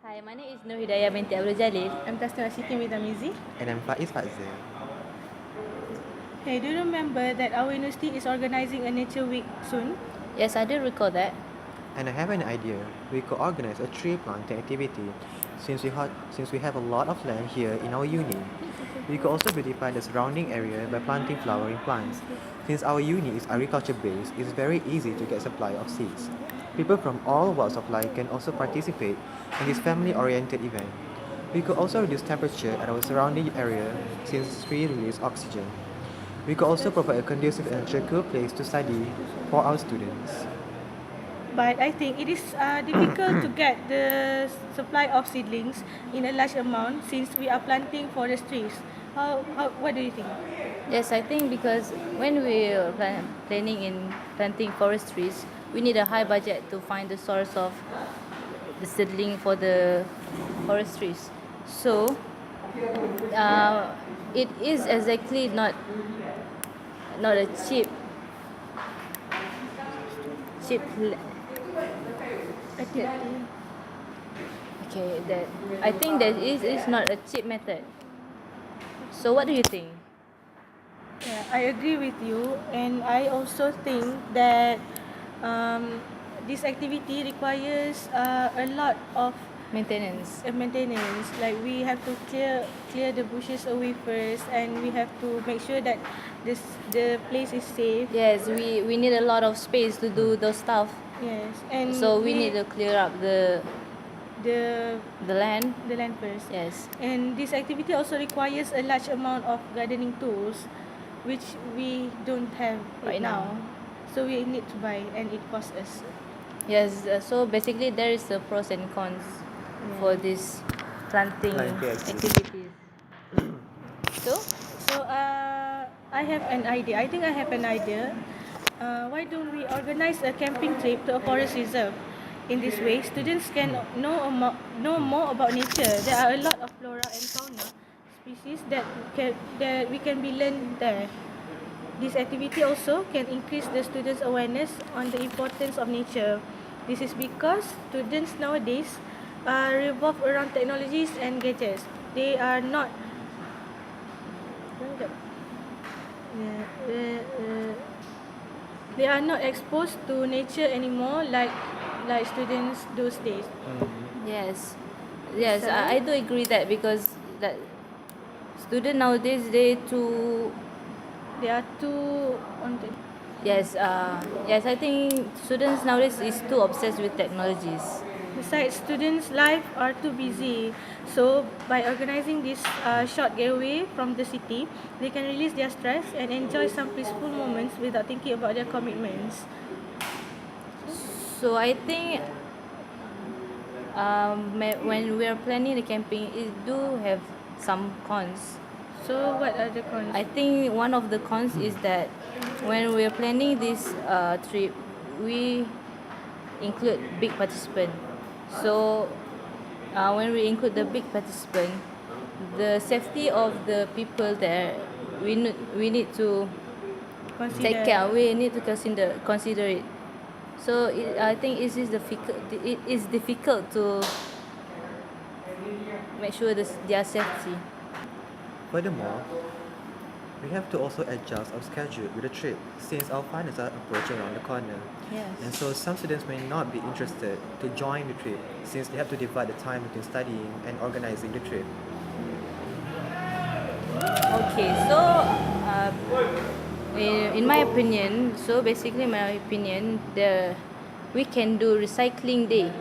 Hi, my name is Nur Hidayah binti Abdul Jalil. I'm Tasnima Siti Midamizi. And I'm Faiz Fazil. Hey, do you remember that our university is organizing a nature week soon? Yes, I do recall that. And I have an idea. We could organize a tree planting activity since we have a lot of land here in our uni. We could also beautify the surrounding area by planting flowering plants. Since our uni is agriculture based, it's very easy to get supply of seeds. People from all walks of life can also participate in this family oriented event. We could also reduce temperature at our surrounding area since trees release oxygen. We could also provide a conducive and tranquil place to study for our students. But I think it is difficult to get the supply of seedlings in a large amount since we are planting forest trees. What do you think? Yes, I think because when we are planning in planting forest trees, we need a high budget to find the source of the seedling for the forest trees. So, it is exactly not a cheap. Activity. Okay, that I think that is not a cheap method. So, what do you think? Yeah, I agree with you, and I also think that this activity requires a lot of Maintenance. maintenance. Like we have to clear the bushes away first, and we have to make sure that the place is safe. Yes, we need a lot of space to do those stuff. Yes, and So we need to clear up the the land. the land first. Yes. And this activity also requires a large amount of gardening tools, which we don't have Right now. So we need to buy, and it costs us. Yes. So basically, there is the pros and cons for this planting Planting activity. activities. So So I have an idea. I think I have an idea. Why don't we organize a camping trip to a forest reserve? In this way, students can know more about nature. There are a lot of flora and fauna species that we can be learned there. This activity also can increase the students' awareness on the importance of nature. This is because students nowadays revolve around technologies and gadgets. They are not they are not exposed to nature anymore like students those days. yes, I do agree that because that student nowadays They are too yes I think students nowadays is too obsessed with technologies. Besides, students' life are too busy. So, by organizing this short getaway from the city, they can release their stress and enjoy some peaceful moments without thinking about their commitments. So I think when we are planning the camping, it do have some cons. So, what are the cons? I think one of the cons is that when we are planning this trip, we include big participant. So when we include the big participant, the safety of the people there, we need to take care. We need to consider it. So I think it is difficult to make sure their safety. Furthermore, we have to also adjust our schedule with the trip since our finals are approaching around the corner. Yes. And so some students may not be interested to join the trip since they have to divide the time between studying and organizing the trip. Okay, so in my opinion, we can do recycling day.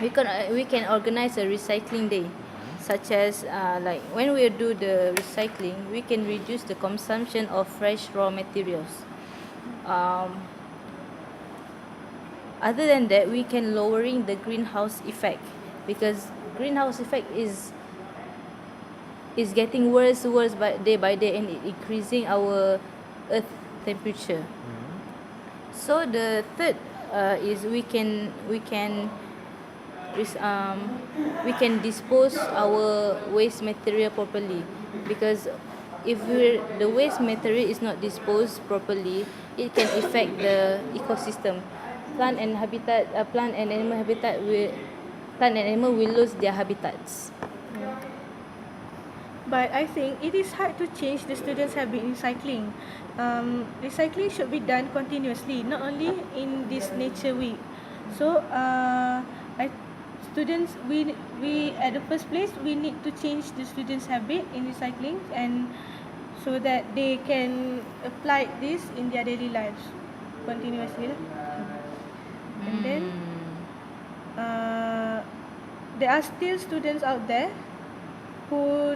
We can organize a recycling day, such as like when we do the recycling, we can reduce the consumption of fresh raw materials. Other than that, we can lowering the greenhouse effect because greenhouse effect is getting worse by day and increasing our earth temperature. So the third is we can dispose our waste material properly because if the waste material is not disposed properly, it can affect the ecosystem. Plant and animal habitat plant and animal will lose their habitats. But I think it is hard to change the students' habit in recycling. Recycling should be done continuously, not only in this nature week. So, students, we at the first place we need to change the students' habit in recycling, and so that they can apply this in their daily lives continuously. And then there are still students out there who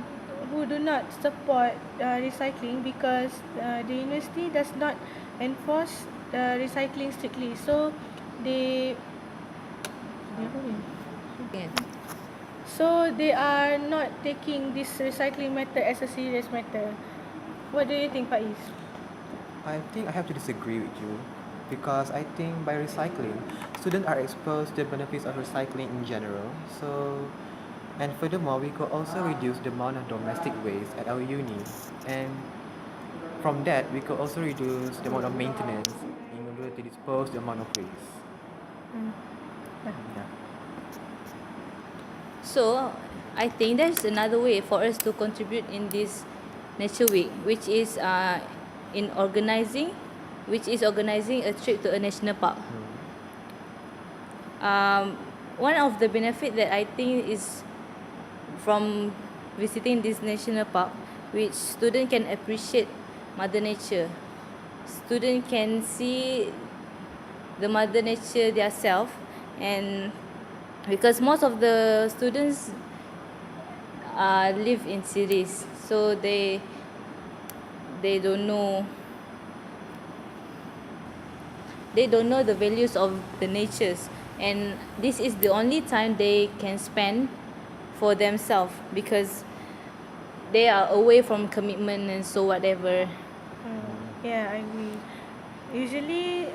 do not support recycling because the university does not enforce recycling strictly. So they they are not taking this recycling method as a serious matter. What do you think, Faiz? I think I have to disagree with you because I think by recycling, students are exposed to the benefits of recycling in general. So, and furthermore, we could also reduce the amount of domestic waste at our uni, and from that, we could also reduce the amount of maintenance in order to dispose the amount of waste. Yeah. So, I think there's another way for us to contribute in this Nature Week, which is organizing a trip to a national park. One of the benefit that I think is from visiting this national park, which student can appreciate Mother Nature. Student can see the Mother Nature themselves, and because most of the students live in cities, so they don't know the values of the natures, and this is the only time they can spend for themselves because they are away from commitment and so whatever. Yeah, I agree. Usually,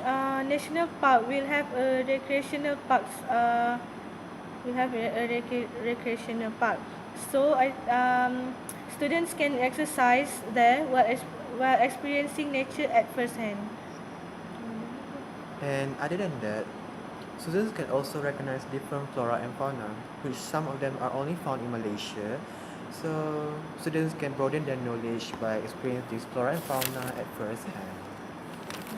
national park will have a recreational parks. We have a recreational park. So students can exercise there while experiencing nature at first hand. And other than that, students can also recognize different flora and fauna, which some of them are only found in Malaysia. So students can broaden their knowledge by experiencing this flora and fauna at first hand.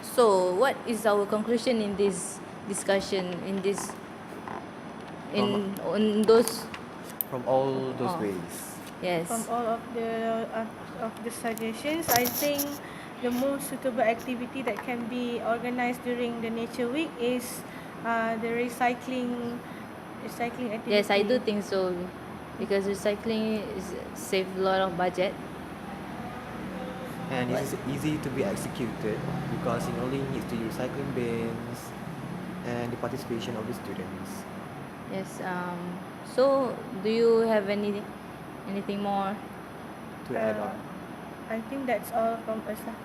So, what is our conclusion in this discussion? On those From all those Oh. ways. yes. From all of the suggestions, I think the most suitable activity that can be organized during the Nature Week is the recycling activity. Yes, I do think so, because recycling save a lot of budget. And it is easy to be executed because it only needs to use recycling bins and the participation of the students. Yes. So, do you have anything more? To add on. I think that's all from us lah.